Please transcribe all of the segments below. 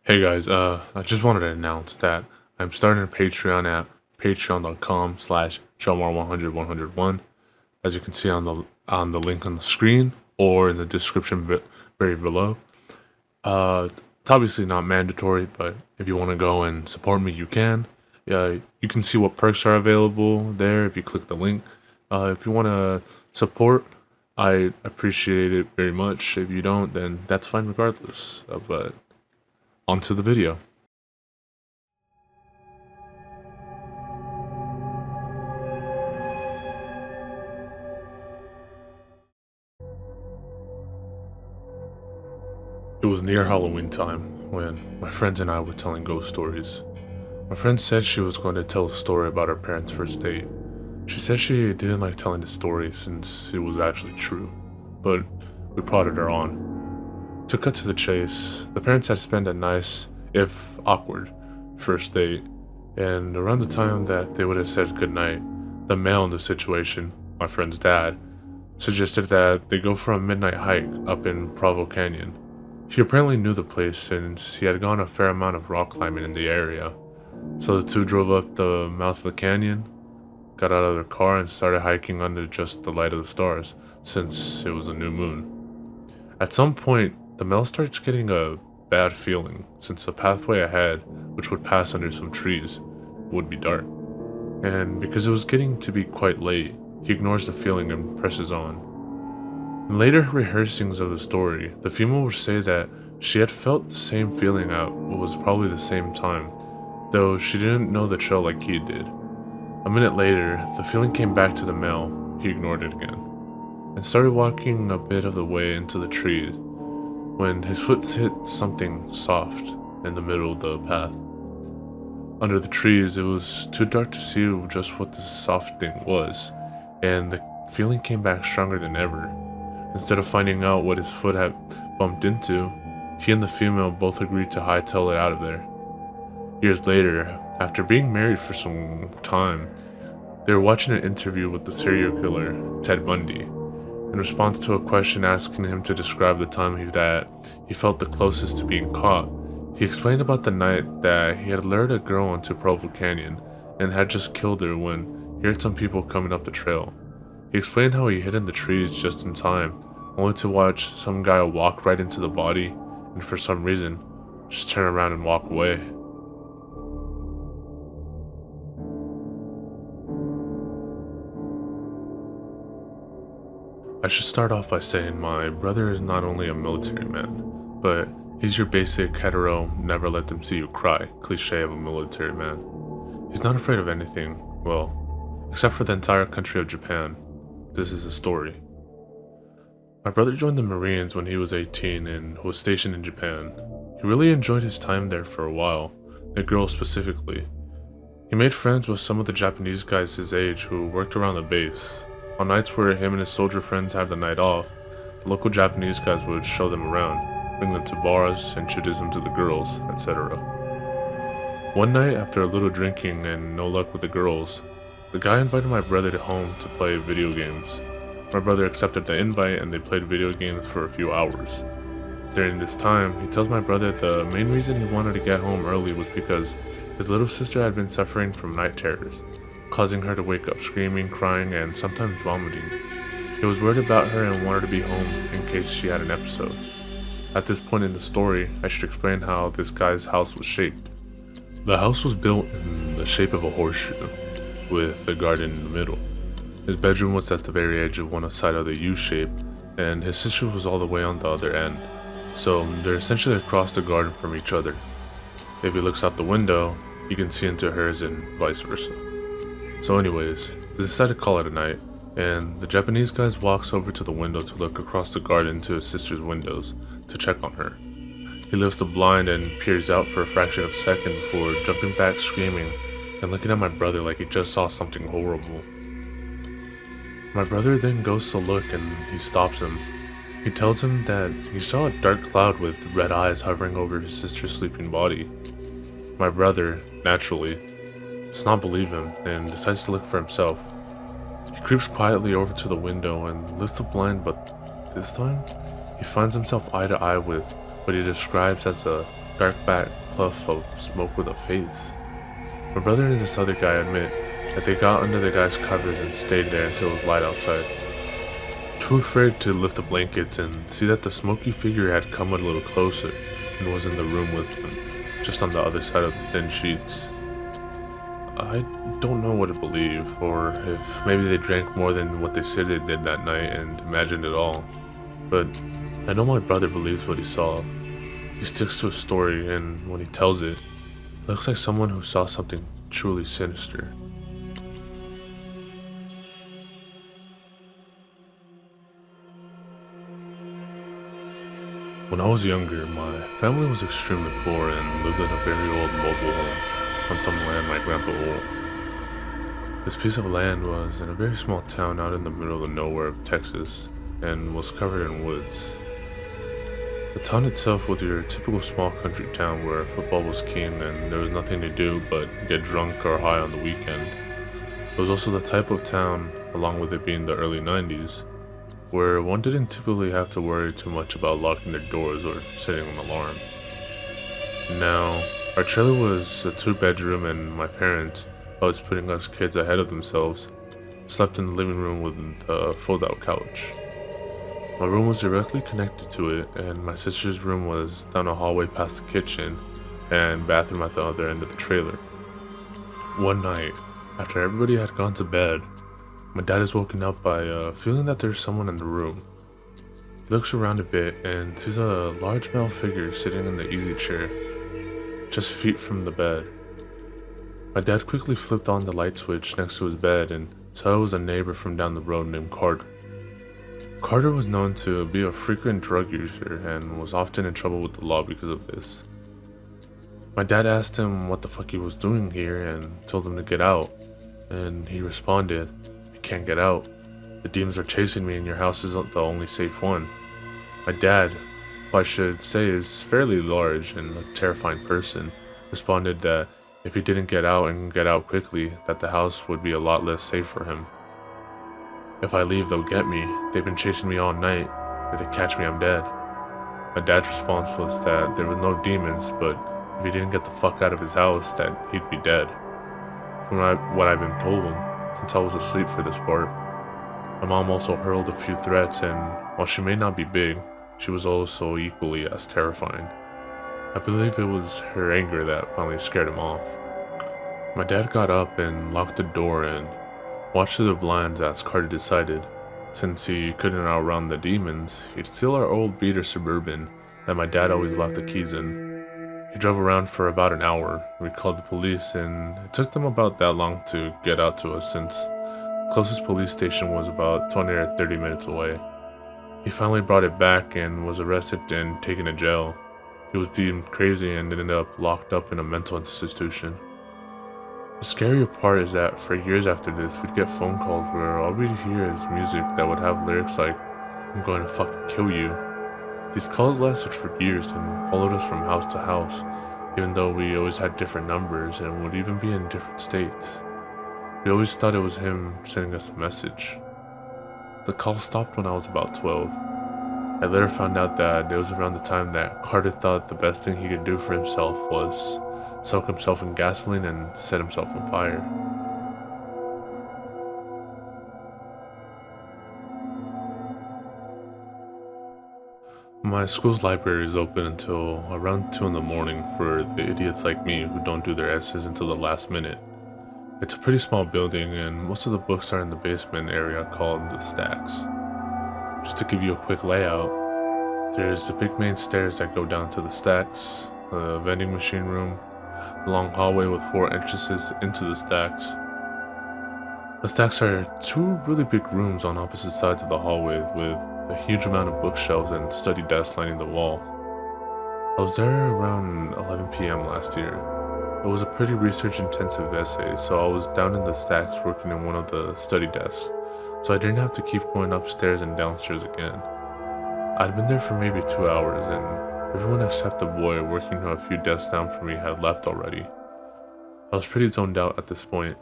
Hey guys, I just wanted to announce that I'm starting a Patreon at patreon.com/Shelmar100101. As you can see on the link on the screen or in the description very below. It's obviously not mandatory, but if you want to go and support me, you can. You can see what perks are available there if you click the link. If you want to support, I appreciate it very much. If you don't, then that's fine regardless. But onto the video. It was near Halloween time when my friends and I were telling ghost stories. My friend said she was going to tell a story about her parents' first date. She said she didn't like telling the story since it was actually true, but we prodded her on. To cut to the chase, the parents had spent a nice, if awkward, first date, and around the time that they would have said goodnight, the male in the situation, my friend's dad, suggested that they go for a midnight hike up in Provo Canyon. He apparently knew the place since he had gone a fair amount of rock climbing in the area. So the two drove up the mouth of the canyon, got out of their car, and started hiking under just the light of the stars, since it was a new moon. At some point, the male starts getting a bad feeling, since the pathway ahead, which would pass under some trees, would be dark. And because it was getting to be quite late, he ignores the feeling and presses on. In later rehearsings of the story, the female would say that she had felt the same feeling at what was probably the same time, though she didn't know the trail like he did. A minute later, the feeling came back to the male. He ignored it again, and started walking a bit of the way into the trees, when his foot hit something soft in the middle of the path. Under the trees, it was too dark to see just what this soft thing was, and the feeling came back stronger than ever. Instead of finding out what his foot had bumped into, he and the female both agreed to hightail it out of there. Years later, after being married for some time, they were watching an interview with the serial killer, Ted Bundy. In response to a question asking him to describe the time that he felt the closest to being caught, he explained about the night that he had lured a girl onto Provo Canyon and had just killed her when he heard some people coming up the trail. He explained how he hid in the trees just in time, only to watch some guy walk right into the body and for some reason, just turn around and walk away. I should start off by saying my brother is not only a military man, but he's your basic hetero, never let them see you cry cliche of a military man. He's not afraid of anything, well, except for the entire country of Japan. This is a story. My brother joined the Marines when he was 18 and was stationed in Japan. He really enjoyed his time there for a while, the girls specifically. He made friends with some of the Japanese guys his age who worked around the base. On nights where him and his soldier friends had the night off, the local Japanese guys would show them around, bring them to bars, introduce them to the girls, etc. One night, after a little drinking and no luck with the girls, the guy invited my brother home to play video games. My brother accepted the invite and they played video games for a few hours. During this time, he tells my brother the main reason he wanted to get home early was because his little sister had been suffering from night terrors, causing her to wake up screaming, crying, and sometimes vomiting. He was worried about her and wanted to be home in case she had an episode. At this point in the story, I should explain how this guy's house was shaped. The house was built in the shape of a horseshoe, with a garden in the middle. His bedroom was at the very edge of one side of the U shape, and his sister was all the way on the other end, so they're essentially across the garden from each other. If he looks out the window, you can see into hers and vice versa. So anyways, they decide to call it a night, and the Japanese guy walks over to the window to look across the garden to his sister's windows to check on her. He lifts the blind and peers out for a fraction of a second before jumping back screaming and looking at my brother like he just saw something horrible. My brother then goes to look and he stops him. He tells him that he saw a dark cloud with red eyes hovering over his sister's sleeping body. My brother, naturally, does not believe him and decides to look for himself. He creeps quietly over to the window and lifts the blind, but this time, he finds himself eye to eye with what he describes as a dark black puff of smoke with a face. My brother and this other guy admit that they got under the guy's covers and stayed there until it was light outside. Too afraid to lift the blankets and see that the smoky figure had come a little closer and was in the room with them, just on the other side of the thin sheets. I don't know what to believe, or if maybe they drank more than what they said they did that night and imagined it all. But I know my brother believes what he saw. He sticks to his story, and when he tells it, it looks like someone who saw something truly sinister. When I was younger, my family was extremely poor and lived in a very old mobile home on some land my grandpa owned. This piece of land was in a very small town out in the middle of nowhere of Texas and was covered in woods. The town itself was your typical small country town where football was king and there was nothing to do but get drunk or high on the weekend. It was also the type of town, along with it being the early 90s, where one didn't typically have to worry too much about locking their doors or setting an alarm. Now, our trailer was a 2-bedroom and my parents, always putting us kids ahead of themselves, slept in the living room with a fold-out couch. My room was directly connected to it, and my sister's room was down a hallway past the kitchen and bathroom at the other end of the trailer. One night, after everybody had gone to bed, my dad is woken up by a feeling that there's someone in the room. He looks around a bit and sees a large male figure sitting in the easy chair, just feet from the bed. My dad quickly flipped on the light switch next to his bed and saw it was a neighbor from down the road named Carter. Carter was known to be a frequent drug user and was often in trouble with the law because of this. My dad asked him what the fuck he was doing here and told him to get out, and he responded, "I can't get out. The demons are chasing me and your house isn't the only safe one." My dad, who I should say is fairly large and a terrifying person, responded that if he didn't get out and get out quickly, that the house would be a lot less safe for him. "If I leave, they'll get me. They've been chasing me all night. If they catch me, I'm dead." My dad's response was that there were no demons, but if he didn't get the fuck out of his house, that he'd be dead. From what I've been told, since I was asleep for this part, my mom also hurled a few threats, and while she may not be big, she was also equally as terrifying. I believe it was her anger that finally scared him off. My dad got up and locked the door and watched through the blinds as Carter decided, since he couldn't outrun the demons, he'd steal our old beater Suburban that my dad always left the keys in. He drove around for about an hour. We called the police and it took them about that long to get out to us since the closest police station was about 20 or 30 minutes away. He finally brought it back and was arrested and taken to jail. He was deemed crazy and ended up locked up in a mental institution. The scarier part is that for years after this, we'd get phone calls where all we'd hear is music that would have lyrics like, "I'm going to fucking kill you." These calls lasted for years and followed us from house to house, even though we always had different numbers and would even be in different states. We always thought it was him sending us a message. The call stopped when I was about 12. I later found out that it was around the time that Carter thought the best thing he could do for himself was soak himself in gasoline and set himself on fire. My school's library is open until around 2 in the morning for the idiots like me who don't do their essays until the last minute. It's a pretty small building and most of the books are in the basement area called the stacks. Just to give you a quick layout, there's the big main stairs that go down to the stacks, the vending machine room, the long hallway with 4 entrances into the stacks. The stacks are 2 really big rooms on opposite sides of the hallway with a huge amount of bookshelves and study desks lining the walls. I was there around 11 p.m. last year. It was a pretty research-intensive essay, so I was down in the stacks working in one of the study desks, so I didn't have to keep going upstairs and downstairs again. I'd been there for maybe 2 hours, and everyone except the boy working a few desks down from me had left already. I was pretty zoned out at this point.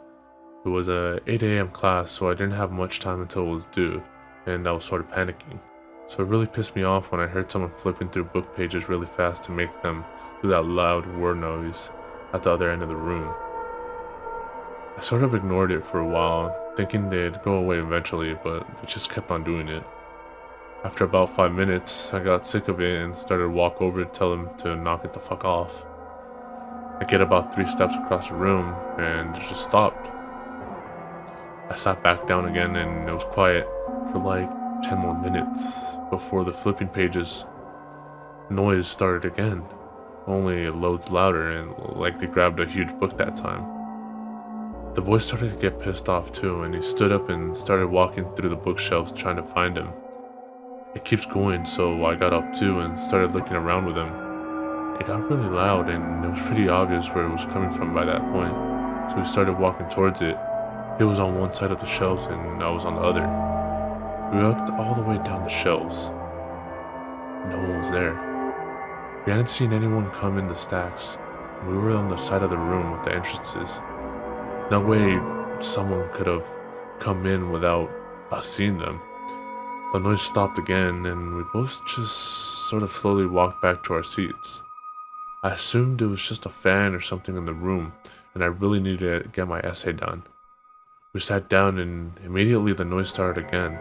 It was a 8 a.m. class, so I didn't have much time until it was due, and I was sort of panicking. So it really pissed me off when I heard someone flipping through book pages really fast to make them through that loud whir noise at the other end of the room. I sort of ignored it for a while, thinking they'd go away eventually, but they just kept on doing it. After about 5 minutes, I got sick of it and started to walk over to tell them to knock it the fuck off. I get about 3 steps across the room and it just stopped. I sat back down again and it was quiet for like 10 more minutes before the flipping pages noise started again, only loads louder and like they grabbed a huge book that time. The boy started to get pissed off too, and he stood up and started walking through the bookshelves trying to find him. It keeps going, so I got up too and started looking around with him. It got really loud and it was pretty obvious where it was coming from by that point, so we started walking towards it. He was on one side of the shelves and I was on the other. We walked all the way down the shelves. No one was there. We hadn't seen anyone come in the stacks. We were on the side of the room with the entrances. No way someone could have come in without us seeing them. The noise stopped again and we both just sort of slowly walked back to our seats. I assumed it was just a fan or something in the room and I really needed to get my essay done. We sat down and immediately the noise started again.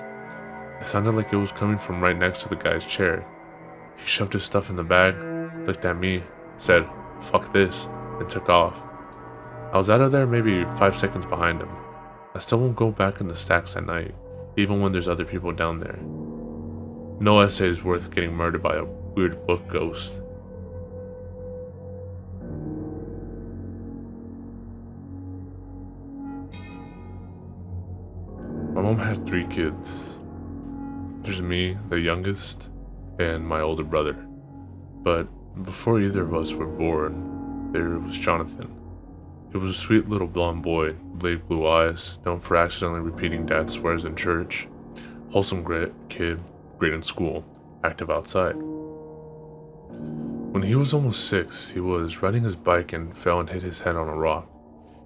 It sounded like it was coming from right next to the guy's chair. He shoved his stuff in the bag, looked at me, said, "Fuck this," and took off. I was out of there maybe 5 seconds behind him. I still won't go back in the stacks at night, even when there's other people down there. No essay is worth getting murdered by a weird book ghost. My mom had 3 kids. There's me, the youngest, and my older brother. But before either of us were born, there was Jonathan. He was a sweet little blonde boy, big blue eyes, known for accidentally repeating dad's swears in church, wholesome kid, great in school, active outside. When he was almost 6, he was riding his bike and fell and hit his head on a rock.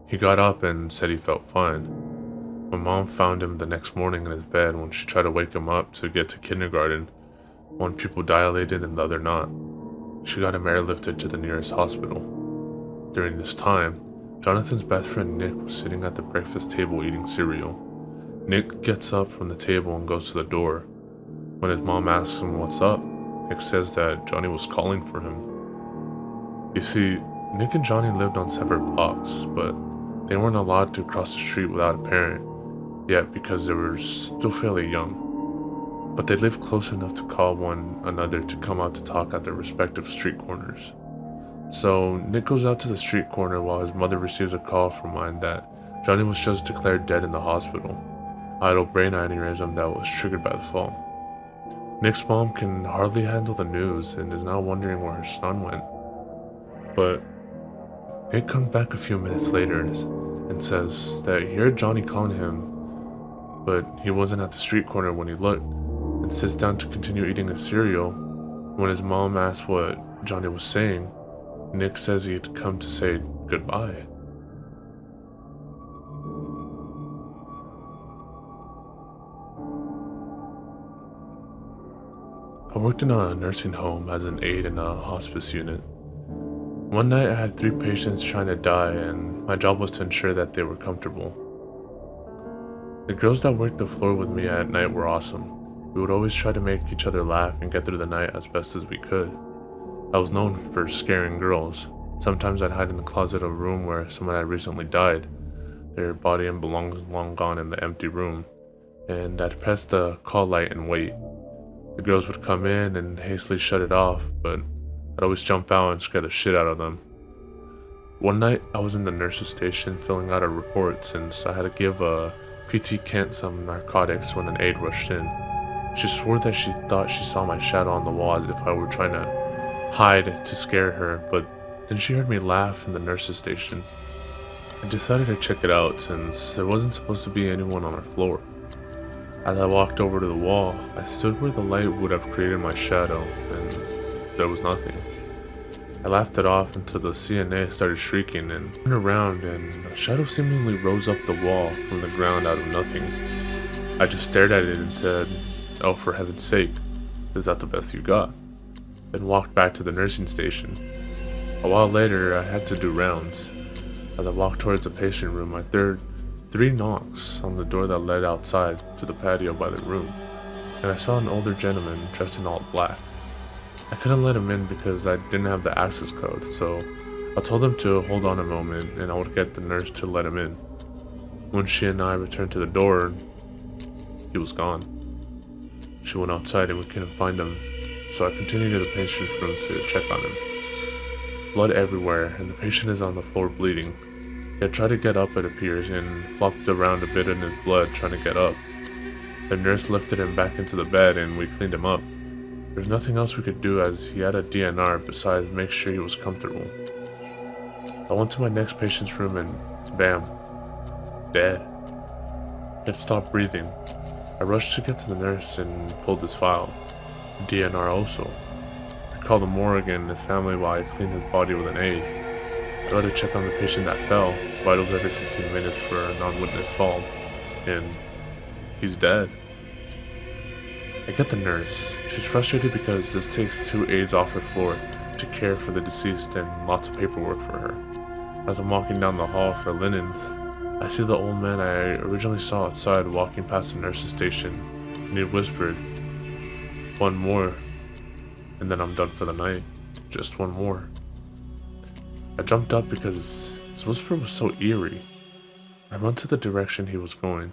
He got up and said he felt fine. My mom found him the next morning in his bed when she tried to wake him up to get to kindergarten. One pupil dilated and the other not. She got him airlifted to the nearest hospital. During this time, Jonathan's best friend Nick was sitting at the breakfast table eating cereal. Nick gets up from the table and goes to the door. When his mom asks him what's up, Nick says that Johnny was calling for him. You see, Nick and Johnny lived on separate blocks, but they weren't allowed to cross the street without a parent yet because they were still fairly young. But they lived close enough to call one another to come out to talk at their respective street corners. So Nick goes out to the street corner while his mother receives a call from mine that Johnny was just declared dead in the hospital. I had a brain aneurysm that was triggered by the fall. Nick's mom can hardly handle the news and is now wondering where her son went. But Nick comes back a few minutes later and says that he heard Johnny calling him, but he wasn't at the street corner when he looked, and sits down to continue eating his cereal. When his mom asks what Johnny was saying, Nick says he'd come to say goodbye. I worked in a nursing home as an aide in a hospice unit. One night I had 3 patients trying to die and my job was to ensure that they were comfortable. The girls that worked the floor with me at night were awesome. We would always try to make each other laugh and get through the night as best as we could. I was known for scaring girls. Sometimes I'd hide in the closet of a room where someone had recently died, their body and belongings long gone in the empty room, and I'd press the call light and wait. The girls would come in and hastily shut it off, but I'd always jump out and scare the shit out of them. One night, I was in the nurse's station filling out a report since I had to give PT Kent some narcotics when an aide rushed in. She swore that she thought she saw my shadow on the wall as if I were trying to hide to scare her, but then she heard me laugh in the nurse's station. I decided to check it out since there wasn't supposed to be anyone on our floor. As I walked over to the wall, I stood where the light would have created my shadow, and there was nothing. I laughed it off until the CNA started shrieking and turned around and a shadow seemingly rose up the wall from the ground out of nothing. I just stared at it and said, "Oh, for heaven's sake, is that the best you got?" Then walked back to the nursing station. A while later, I had to do rounds. As I walked towards the patient room, I heard 3 knocks on the door that led outside to the patio by the room, and I saw an older gentleman dressed in all black. I couldn't let him in because I didn't have the access code, so I told him to hold on a moment and I would get the nurse to let him in. When she and I returned to the door, he was gone. She went outside and we couldn't find him, so I continued to the patient's room to check on him. Blood everywhere, and the patient is on the floor bleeding. He had tried to get up, it appears, and flopped around a bit in his blood trying to get up. The nurse lifted him back into the bed and we cleaned him up. There's nothing else we could do as he had a DNR besides make sure he was comfortable. I went to my next patient's room and bam, dead. He had stopped breathing. I rushed to get to the nurse and pulled his file. DNR also. I called the morgue and his family while I cleaned his body with an aide. I tried to check on the patient that fell, vitals every 15 minutes for a non-witness fall, and he's dead. I get the nurse. She's frustrated because this takes 2 aides off her floor to care for the deceased and lots of paperwork for her. As I'm walking down the hall for linens, I see the old man I originally saw outside walking past the nurse's station, and he whispered, "One more, and then I'm done for the night. Just one more." I jumped up because his whisper was so eerie. I ran to the direction he was going.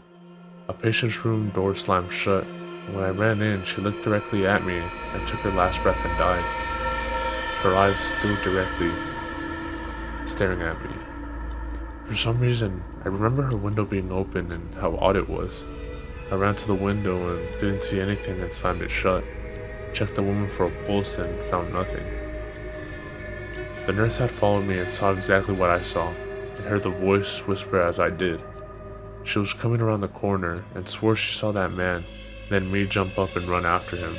A patient's room door slammed shut, and when I ran in, she looked directly at me and took her last breath and died. Her eyes still directly staring at me. For some reason, I remember her window being open and how odd it was. I ran to the window and didn't see anything and slammed it shut. Checked the woman for a pulse and found nothing. The nurse had followed me and saw exactly what I saw, and heard the voice whisper as I did. She was coming around the corner and swore she saw that man, then me jump up and run after him,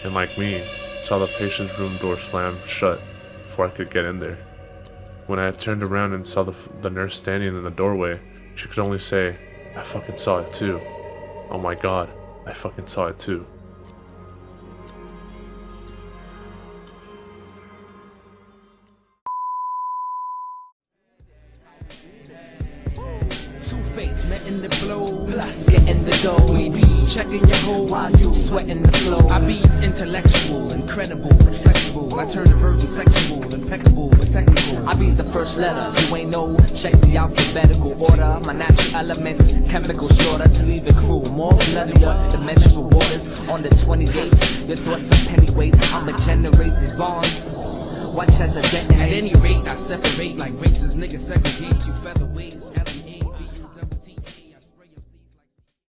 and like me, saw the patient's room door slam shut before I could get in there. When I had turned around and saw the nurse standing in the doorway, she could only say, "I fucking saw it too. Oh my god, I fucking saw it too." Met in the flow, getting the dough. We be checking your hoe while you sweating the flow. I be intellectual, incredible, flexible. I turn the virgin sexual, impeccable, but technical. I be the first letter, you ain't know. Check the alphabetical order. My natural elements, chemical shorter to leave it cruel. More bloodier, the menstrual waters. On the 28th, your thoughts are pennyweight. I'ma generate these bonds. Watch as I detonate. At any rate, I separate like races. Niggas segregate you featherweight.